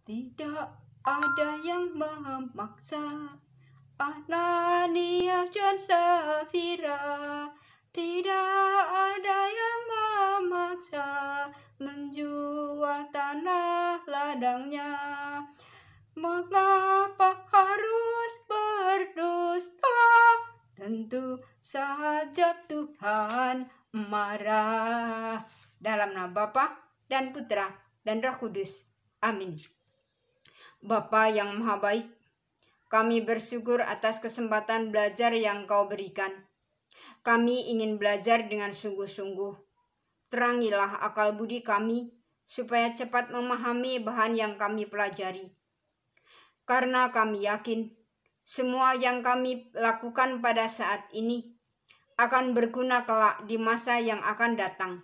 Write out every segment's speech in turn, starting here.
Tidak ada yang memaksa Ananias dan Safira. Tidak ada yang memaksa menjual tanah ladangnya. Mengapa harus berdusta? Tentu saja Tuhan marah. Dalam nama Bapa dan Putra dan Roh Kudus. Amin. Bapa yang Maha Baik, kami bersyukur atas kesempatan belajar yang Kau berikan. Kami ingin belajar dengan sungguh-sungguh. Terangilah akal budi kami, supaya cepat memahami bahan yang kami pelajari. Karena kami yakin, semua yang kami lakukan pada saat ini akan berguna kelak di masa yang akan datang.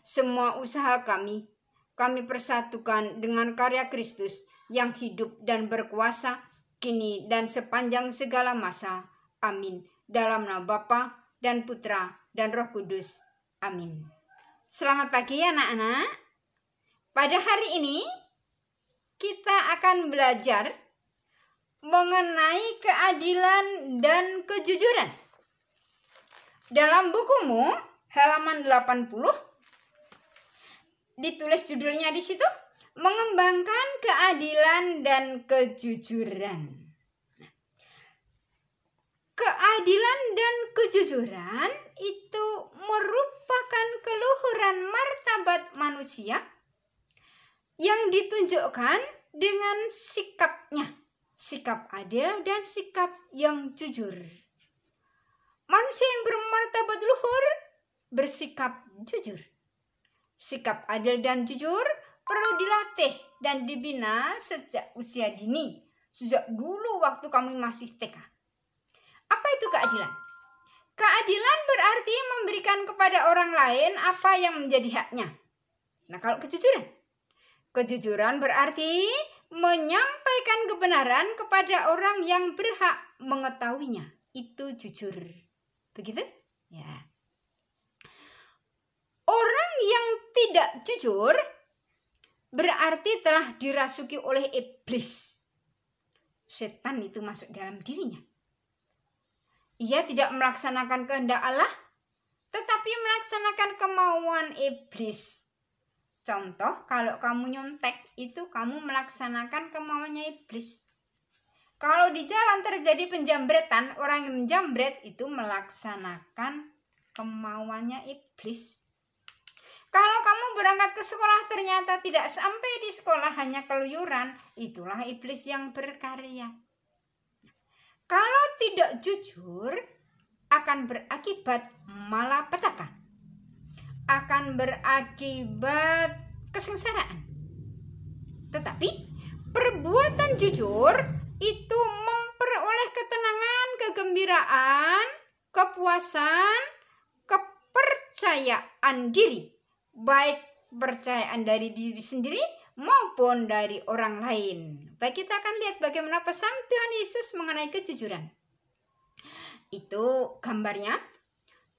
Semua usaha kami persatukan dengan karya Kristus yang hidup dan berkuasa kini dan sepanjang segala masa. Amin. Dalam nama Bapa dan Putra dan Roh Kudus. Amin. Selamat pagi anak-anak. Pada hari ini kita akan belajar mengenai keadilan dan kejujuran. Dalam bukumu halaman 80 ditulis judulnya di situ, mengembangkan keadilan dan kejujuran. Keadilan dan kejujuran itu merupakan keluhuran martabat manusia yang ditunjukkan dengan sikapnya, sikap adil dan sikap yang jujur. Manusia yang bermartabat luhur bersikap jujur. Sikap adil dan jujur perlu dilatih dan dibina sejak usia dini, sejak dulu waktu kami masih TK. Apa itu keadilan? Keadilan berarti memberikan kepada orang lain apa yang menjadi haknya. Nah, kalau kejujuran? Kejujuran berarti menyampaikan kebenaran kepada orang yang berhak mengetahuinya. Itu jujur. Begitu? Ya. Orang yang tidak jujur berarti telah dirasuki oleh iblis. Setan itu masuk dalam dirinya. Ia tidak melaksanakan kehendak Allah, tetapi melaksanakan kemauan iblis. Contoh, kalau kamu nyontek, itu kamu melaksanakan kemauannya iblis. Kalau di jalan terjadi penjambretan, orang yang menjambret itu melaksanakan kemauannya iblis. Kalau kamu berangkat ke sekolah ternyata tidak sampai di sekolah, hanya keluyuran, itulah iblis yang berkarya. Kalau tidak jujur, akan berakibat malapetaka, akan berakibat kesengsaraan. Tetapi perbuatan jujur itu memperoleh ketenangan, kegembiraan, kepuasan, kepercayaan diri. Baik percayaan dari diri sendiri maupun dari orang lain. Baik, kita akan lihat bagaimana pesan Tuhan Yesus mengenai kejujuran. Itu gambarnya.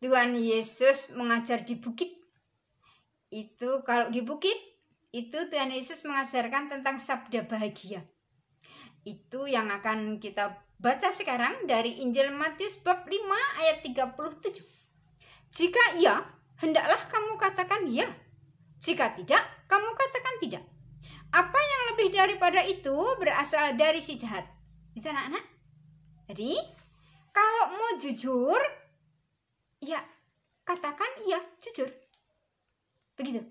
Tuhan Yesus mengajar di bukit. Itu kalau di bukit, itu Tuhan Yesus mengajarkan tentang sabda bahagia. Itu yang akan kita baca sekarang dari Injil Matius bab 5 ayat 37. Jika iya, hendaklah kamu katakan ya. Jika tidak, kamu katakan tidak. Apa yang lebih daripada itu berasal dari si jahat. Itu anak-anak. Jadi, kalau mau jujur, ya katakan iya, jujur. Begitu.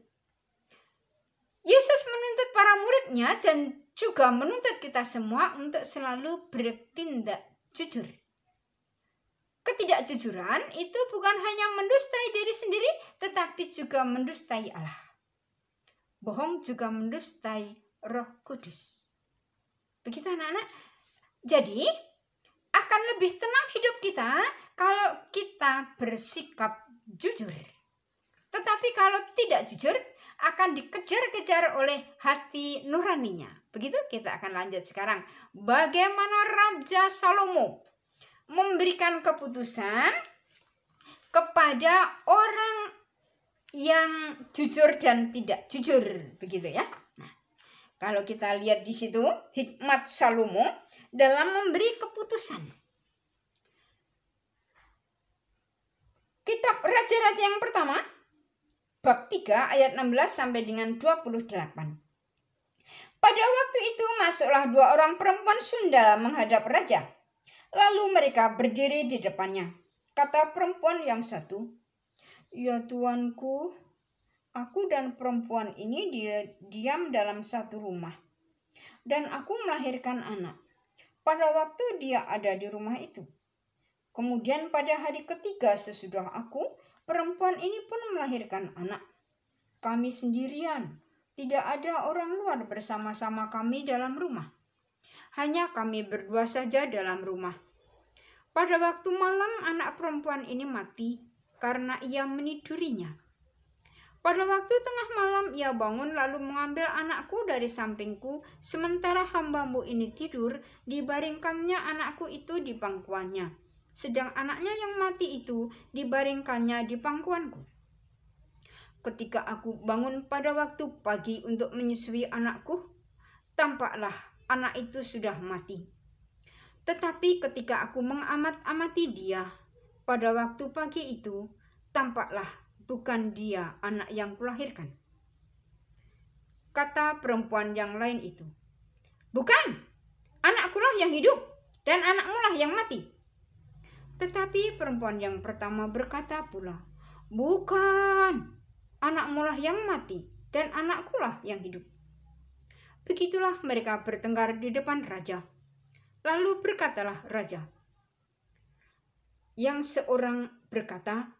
Yesus menuntut para muridnya dan juga menuntut kita semua untuk selalu bertindak jujur. Ketidakjujuran itu bukan hanya mendustai diri sendiri, tetapi juga mendustai Allah. Bohong juga mendustai Roh Kudus. Begitu anak-anak. Jadi, akan lebih tenang hidup kita kalau kita bersikap jujur. Tetapi kalau tidak jujur, akan dikejar-kejar oleh hati nuraninya. Begitu, kita akan lanjut sekarang. Bagaimana Raja Salomo memberikan keputusan kepada orang yang jujur dan tidak jujur, begitu ya. Nah, Kalau kita lihat di situ, hikmat Salomo dalam memberi keputusan. Kitab Raja-Raja yang pertama, bab 3 ayat 16 sampai dengan 28. Pada waktu itu masuklah 2 orang perempuan Sunda menghadap raja. Lalu mereka berdiri di depannya. Kata perempuan yang satu, "Ya tuanku, aku dan perempuan ini diam dalam satu rumah. Dan aku melahirkan anak. Pada waktu dia ada di rumah itu. Kemudian pada hari ketiga sesudah aku, perempuan ini pun melahirkan anak. Kami sendirian, tidak ada orang luar bersama-sama kami dalam rumah. Hanya kami berdua saja dalam rumah. Pada waktu malam anak perempuan ini mati karena ia menidurinya. Pada waktu tengah malam ia bangun lalu mengambil anakku dari sampingku, sementara hambamu ini tidur, dibaringkannya anakku itu di pangkuannya. Sedang anaknya yang mati itu dibaringkannya di pangkuanku. Ketika aku bangun pada waktu pagi untuk menyusui anakku, tampaklah anak itu sudah mati. Tetapi ketika aku mengamat-amati dia, pada waktu pagi itu, tampaklah bukan dia anak yang kulahirkan." Kata perempuan yang lain itu, "Bukan, anakkulah yang hidup dan anakmulah yang mati." Tetapi perempuan yang pertama berkata pula, "Bukan, anakmulah yang mati dan anakkulah yang hidup." Begitulah mereka bertengkar di depan raja. Lalu berkatalah raja. Yang seorang berkata,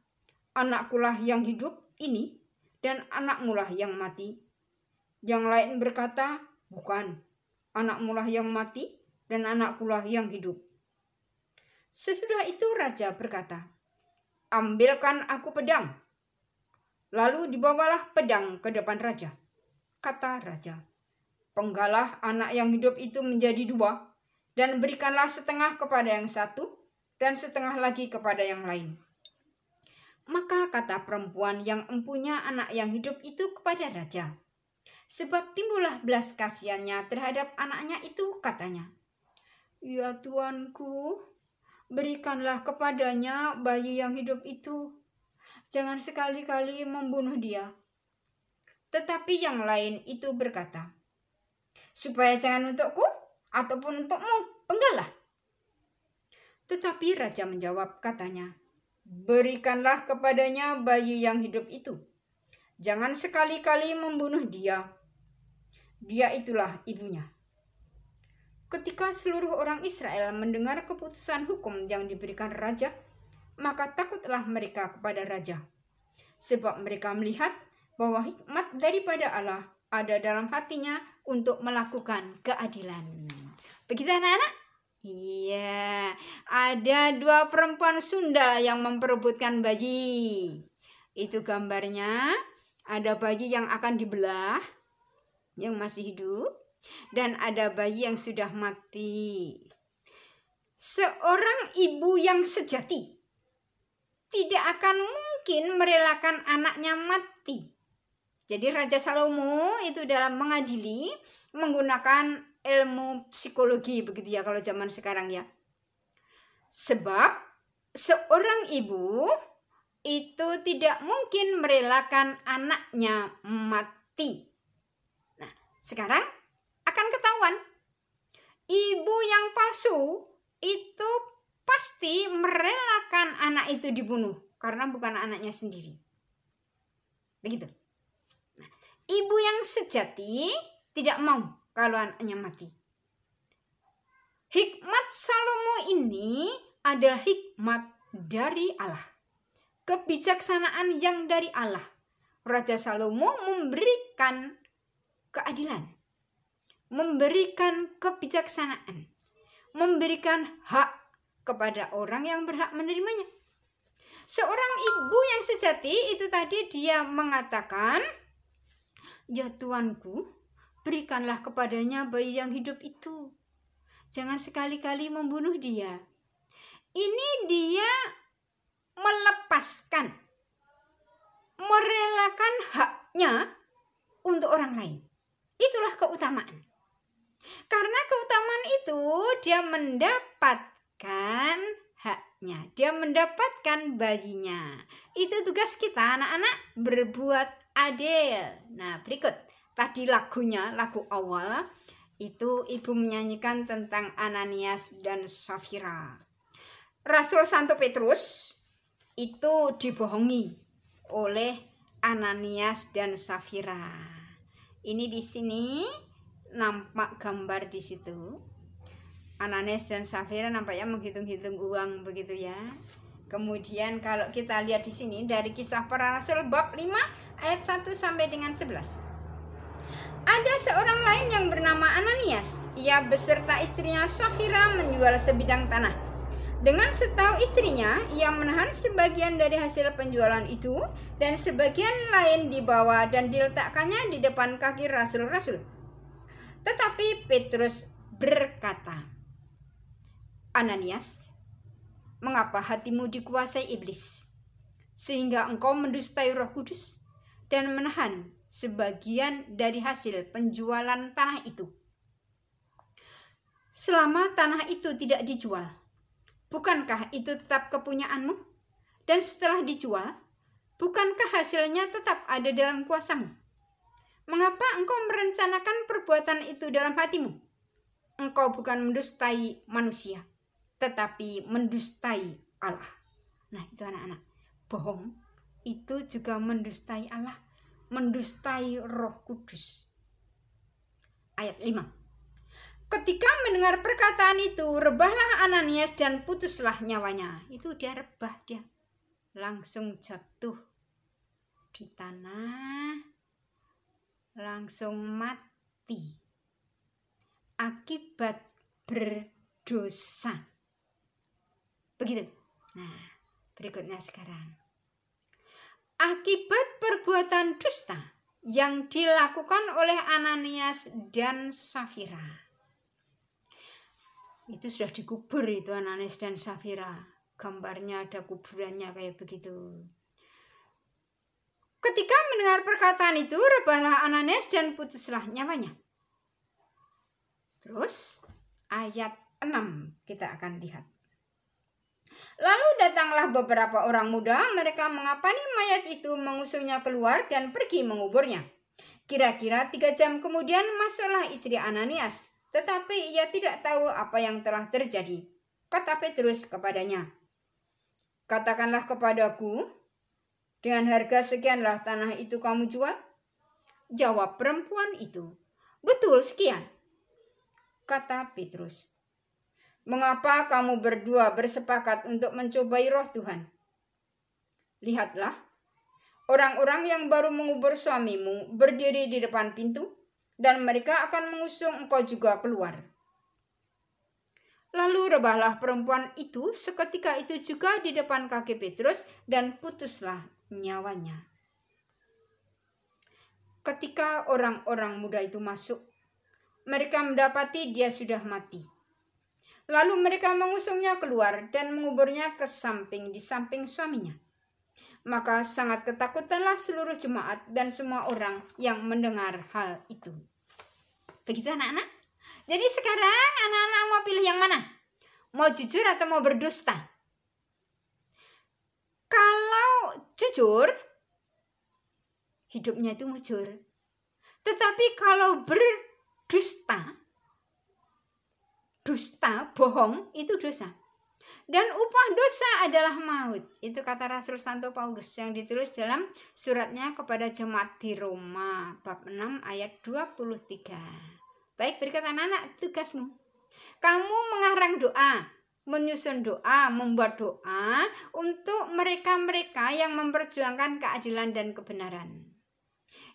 "Anakkulah yang hidup ini dan anakmulah yang mati." Yang lain berkata, "Bukan, anakmulah yang mati dan anakkulah yang hidup." Sesudah itu raja berkata, "Ambilkan aku pedang." Lalu dibawalah pedang ke depan raja. Kata raja, "Penggalah anak yang hidup itu menjadi 2, dan berikanlah setengah kepada yang satu, dan setengah lagi kepada yang lain." Maka kata perempuan yang empunya anak yang hidup itu kepada raja, sebab timbullah belas kasihannya terhadap anaknya itu, katanya, "Ya tuanku, berikanlah kepadanya bayi yang hidup itu. Jangan sekali-kali membunuh dia." Tetapi yang lain itu berkata, "Supaya jangan untukku ataupun untukmu, penggalah." Tetapi raja menjawab, katanya, "Berikanlah kepadanya bayi yang hidup itu. Jangan sekali-kali membunuh dia. Dia itulah ibunya." Ketika seluruh orang Israel mendengar keputusan hukum yang diberikan raja, maka takutlah mereka kepada raja. Sebab mereka melihat bahwa hikmat daripada Allah ada dalam hatinya untuk melakukan keadilan. Begitu anak-anak? Iya, ada 2 perempuan Sunda yang memperebutkan bayi. Itu gambarnya, ada bayi yang akan dibelah, yang masih hidup, dan ada bayi yang sudah mati. Seorang ibu yang sejati tidak akan mungkin merelakan anaknya mati. Jadi Raja Salomo itu dalam mengadili menggunakan ilmu psikologi, begitu ya kalau zaman sekarang ya. Sebab seorang ibu itu tidak mungkin merelakan anaknya mati. Nah, sekarang akan ketahuan ibu yang palsu itu pasti merelakan anak itu dibunuh karena bukan anaknya sendiri. Begitu. Ibu yang sejati tidak mau kalau anaknya mati. Hikmat Salomo ini adalah hikmat dari Allah. Kebijaksanaan yang dari Allah. Raja Salomo memberikan keadilan. Memberikan kebijaksanaan. Memberikan hak kepada orang yang berhak menerimanya. Seorang ibu yang sejati itu tadi dia mengatakan, "Ya tuanku, berikanlah kepadanya bayi yang hidup itu. Jangan sekali-kali membunuh dia." Ini dia melepaskan, merelakan haknya untuk orang lain. Itulah keutamaan. Karena keutamaan itu dia mendapatkan haknya, dia mendapatkan bayinya. Itu tugas kita anak-anak, berbuat adil. Nah, berikut tadi lagunya, lagu awal itu ibu menyanyikan tentang Ananias dan Safira. Rasul Santo Petrus itu dibohongi oleh Ananias dan Safira. Ini di sini nampak gambar di situ. Ananias dan Safira nampaknya menghitung-hitung uang begitu ya. Kemudian kalau kita lihat di sini dari Kisah Para Rasul bab 5 ayat 1 sampai dengan 11. Ada seorang lain yang bernama Ananias. Ia beserta istrinya Safira menjual sebidang tanah. Dengan setahu istrinya, ia menahan sebagian dari hasil penjualan itu dan sebagian lain dibawa dan diletakkannya di depan kaki rasul-rasul. Tetapi Petrus berkata, Ananias, mengapa hatimu dikuasai iblis, sehingga engkau mendustai Roh Kudus dan menahan sebagian dari hasil penjualan tanah itu? Selama tanah itu tidak dijual, bukankah itu tetap kepunyaanmu? Dan setelah dijual, bukankah hasilnya tetap ada dalam kuasamu? Mengapa engkau merencanakan perbuatan itu dalam hatimu? Engkau bukan mendustai manusia, tetapi mendustai Allah. Nah, itu anak-anak, bohong itu juga mendustai Allah, mendustai Roh Kudus. Ayat 5. Ketika mendengar perkataan itu, rebahlah Ananias dan putuslah nyawanya. Itu dia rebah, dia langsung jatuh di tanah, langsung mati akibat berdosa. Begitu. Nah, berikutnya sekarang. Akibat perbuatan dusta yang dilakukan oleh Ananias dan Safira. Itu sudah dikubur itu Ananias dan Safira. Gambarnya ada kuburannya kayak begitu. Ketika mendengar perkataan itu, rebahlah Ananias dan putuslah nyawanya. Terus ayat 6 kita akan lihat. Lalu datanglah beberapa orang muda, mereka mengapani mayat itu, mengusungnya keluar dan pergi menguburnya. Kira-kira 3 jam kemudian masuklah istri Ananias, tetapi ia tidak tahu apa yang telah terjadi. Kata Petrus kepadanya, katakanlah kepadaku, dengan harga sekianlah tanah itu kamu jual? Jawab perempuan itu, betul sekian. Kata Petrus, mengapa kamu berdua bersepakat untuk mencobai roh Tuhan? Lihatlah, orang-orang yang baru mengubur suamimu berdiri di depan pintu, dan mereka akan mengusung engkau juga keluar. Lalu rebahlah perempuan itu seketika itu juga di depan kaki Petrus dan putuslah nyawanya. Ketika orang-orang muda itu masuk, mereka mendapati dia sudah mati. Lalu mereka mengusungnya keluar dan menguburnya di samping suaminya. Maka sangat ketakutanlah seluruh jemaat dan semua orang yang mendengar hal itu. Begitu anak-anak. Jadi sekarang anak-anak mau pilih yang mana? Mau jujur atau mau berdusta? Kalau jujur, hidupnya itu mujur. Tetapi kalau berdusta, bohong, itu dosa. Dan upah dosa adalah maut. Itu kata Rasul Santo Paulus yang ditulis dalam suratnya kepada jemaat di Roma bab 6 ayat 23. Baik, berikut anak-anak tugasmu. Kamu mengarang doa, menyusun doa, membuat doa untuk mereka-mereka yang memperjuangkan keadilan dan kebenaran.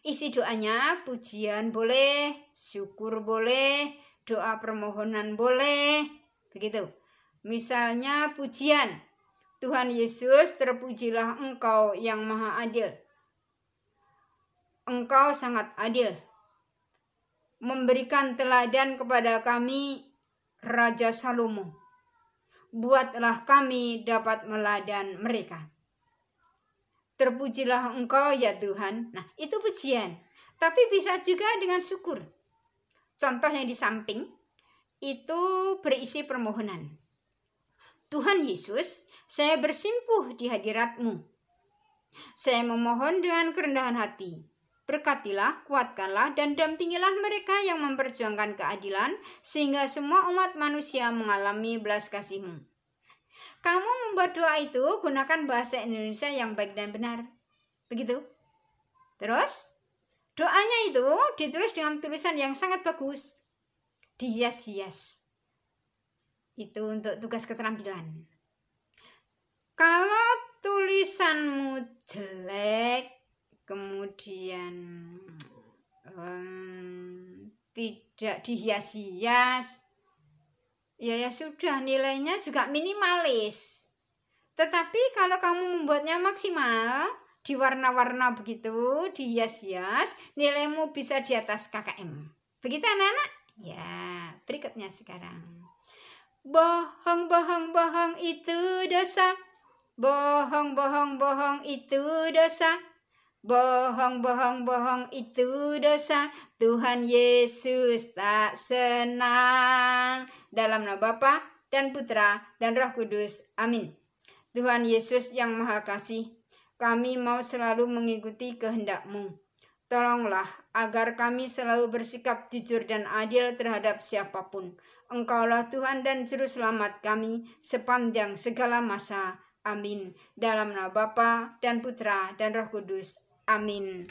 Isi doanya pujian boleh, syukur boleh, doa permohonan boleh, begitu. Misalnya pujian, Tuhan Yesus, terpujilah Engkau yang maha adil. Engkau sangat adil. Memberikan teladan kepada kami, Raja Salomo. Buatlah kami dapat meladan mereka. Terpujilah Engkau ya Tuhan. Nah, itu pujian. tapi bisa juga dengan syukur. Contoh yang di samping itu berisi permohonan. Tuhan Yesus, saya bersimpuh di hadirat-Mu. Saya memohon dengan kerendahan hati. Berkatilah, kuatkanlah, dan dampingilah mereka yang memperjuangkan keadilan, sehingga semua umat manusia mengalami belas kasih-Mu. Kamu membuat doa itu, gunakan bahasa Indonesia yang baik dan benar. Begitu. Terus, doanya itu ditulis dengan tulisan yang sangat bagus. Dihias-hias. Itu untuk tugas keterampilan. Kalau tulisanmu jelek, kemudian tidak dihias-hias, ya sudah, nilainya juga minimalis. Tetapi kalau kamu membuatnya maksimal, di warna-warna begitu, dihias-hias, nilaimu bisa di atas KKM. Begitu anak-anak? Ya, berikutnya sekarang. Bohong, bohong, bohong itu dosa. Bohong, bohong, bohong itu dosa. Bohong, bohong, bohong itu dosa. Tuhan Yesus tak senang. Dalam nama Bapa dan Putra dan Roh Kudus. Amin. Tuhan Yesus yang Maha Kasih, kami mau selalu mengikuti kehendak-Mu. Tolonglah agar kami selalu bersikap jujur dan adil terhadap siapapun. Engkaulah Tuhan dan Juru Selamat kami sepanjang segala masa. Amin. Dalam nama Bapa dan Putra dan Roh Kudus. Amin.